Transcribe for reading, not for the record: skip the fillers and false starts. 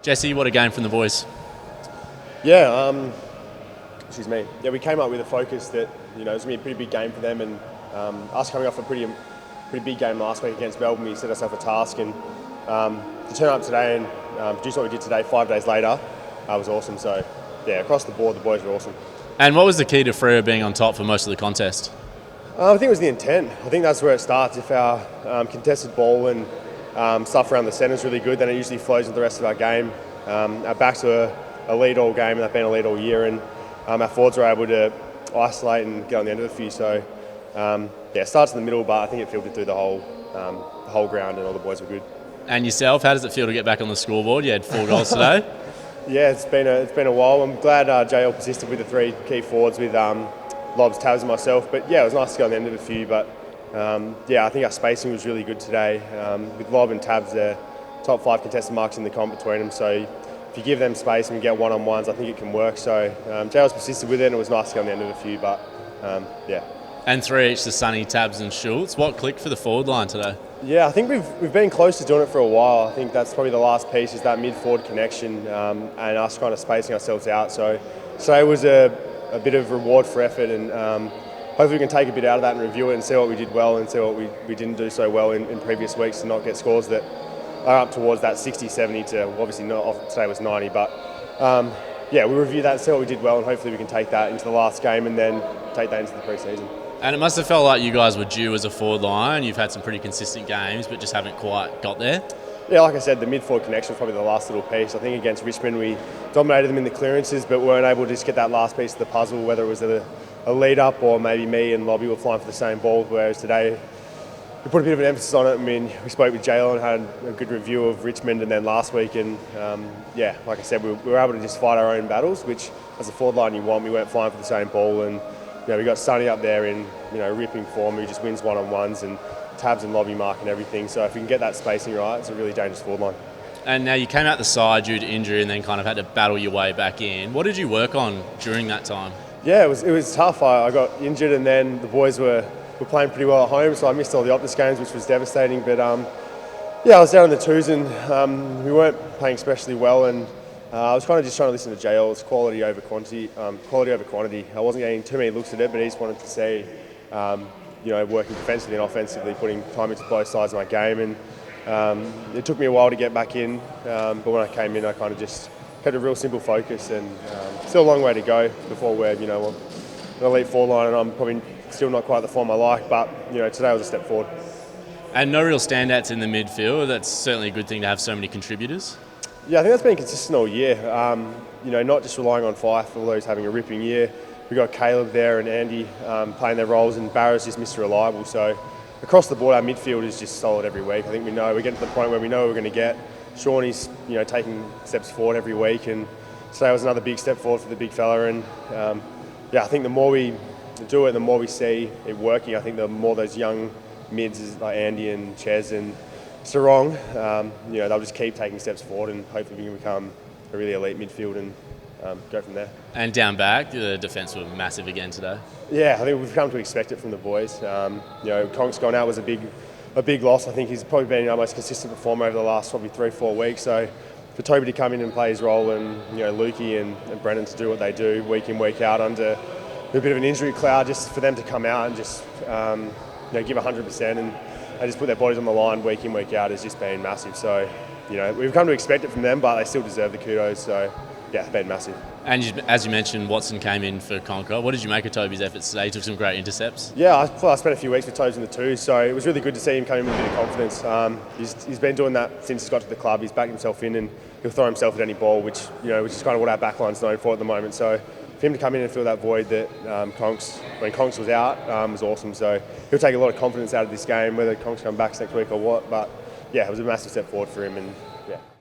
Jesse, what a game from the boys. Yeah, excuse me. Yeah, we came up with a focus that it was going to be a pretty big game for them, and us coming off a pretty big game last week against Melbourne, we set ourselves a task, and to turn up today and produce what we did today 5 days later was awesome. So yeah, across the board, the boys were awesome. And what was the key to Freo being on top for most of the contest? I think it was the intent. I think that's where it starts. If our contested ball and stuff around the centre is really good, then it usually flows into the rest of our game. Our backs were a lead all game, and they've been a lead all year, and our forwards were able to isolate and get on the end of the few. So it starts in the middle, but I think it filtered through the whole ground, and all the boys were good. And yourself, how does it feel to get back on the scoreboard? You had 4 goals today. Yeah, it's been a while. I'm glad JL persisted with the 3 key forwards with Lobs, Tabs and myself. But yeah, it was nice to get on the end of a few. But I think our spacing was really good today. With Lob and Tabs, they're top 5 contested marks in the comp between them. So if you give them space and you get one-on-ones, I think it can work. So JL's persisted with it, and it was nice to get on the end of a few. But yeah. And 3 each to Sonny, Tabs and Schultz. What clicked for the forward line today? Yeah, I think we've been close to doing it for a while. I think that's probably the last piece, is that mid-forward connection and us kind of spacing ourselves out. So today was a bit of reward for effort, and hopefully we can take a bit out of that and review it and see what we did well and see what we didn't do so well in previous weeks, to not get scores that are up towards that 60, 70 to obviously not, today was 90. But we'll review that, see what we did well, and hopefully we can take that into the last game and then take that into the pre-season. And it must have felt like you guys were due as a forward line. You've had some pretty consistent games, but just haven't quite got there. Yeah, like I said, the mid-forward connection was probably the last little piece. I think against Richmond we dominated them in the clearances, but weren't able to just get that last piece of the puzzle, whether it was a lead-up or maybe me and Lobby were flying for the same ball, whereas today we put a bit of an emphasis on it. I mean, we spoke with Jalen and had a good review of Richmond, and then last week, and like I said, we were able to just fight our own battles, which as a forward line you want. We weren't flying for the same ball, and we got Sonny up there in ripping form, who just wins one-on-ones, and Tabs and Lobby mark and everything. So if we can get that spacing right, it's a really dangerous forward line. And now you came out the side due to injury and then kind of had to battle your way back in. What did you work on during that time? Yeah, it was tough. I got injured, and then the boys were playing pretty well at home, so I missed all the Optus games, which was devastating. But I was down in the twos, and we weren't playing especially well, and I was kind of just trying to listen to JL. It's quality over quantity. I wasn't getting too many looks at it, but he just wanted to see, working defensively and offensively, putting time into both sides of my game. And it took me a while to get back in, but when I came in, I kind of just had a real simple focus, and still a long way to go before we're, an elite forward line, and I'm probably still not quite the form I like, but today was a step forward. And no real standouts in the midfield. That's certainly a good thing to have so many contributors. Yeah, I think that's been consistent all year. Not just relying on Fife, although he's having a ripping year. We've got Caleb there and Andy playing their roles, and Barra's just Mr. Reliable. So across the board, our midfield is just solid every week. I think we're getting to the point where we know what we're going to get. Shawnee's taking steps forward every week, and today was another big step forward for the big fella. And I think the more we do it, the more we see it working. I think the more those young mids like Andy and Ches and Sarong, they'll just keep taking steps forward, and hopefully we can become a really elite midfield and go from there. And down back, the defence were massive again today. Yeah, I think we've come to expect it from the boys. Conk's gone out was a big loss. I think he's probably been our most consistent performer over the last probably 3-4 weeks. So for Toby to come in and play his role, and Lukey and Brennan to do what they do week in, week out under a bit of an injury cloud, just for them to come out and just give 100% and they just put their bodies on the line week in, week out, has just been massive. So, we've come to expect it from them, but they still deserve the kudos. So, yeah, it's been massive. And as you mentioned, Watson came in for Conker. What did you make of Toby's efforts today? He took some great intercepts. Yeah, I spent a few weeks with Toby in the twos, so it was really good to see him come in with a bit of confidence. He's been doing that since he's got to the club. He's backed himself in, and he'll throw himself at any ball, which is kind of what our backline's known for at the moment. So for him to come in and fill that void that when Conks was out was awesome. So he'll take a lot of confidence out of this game, whether Conks comes back next week or what. But yeah, it was a massive step forward for him, and yeah.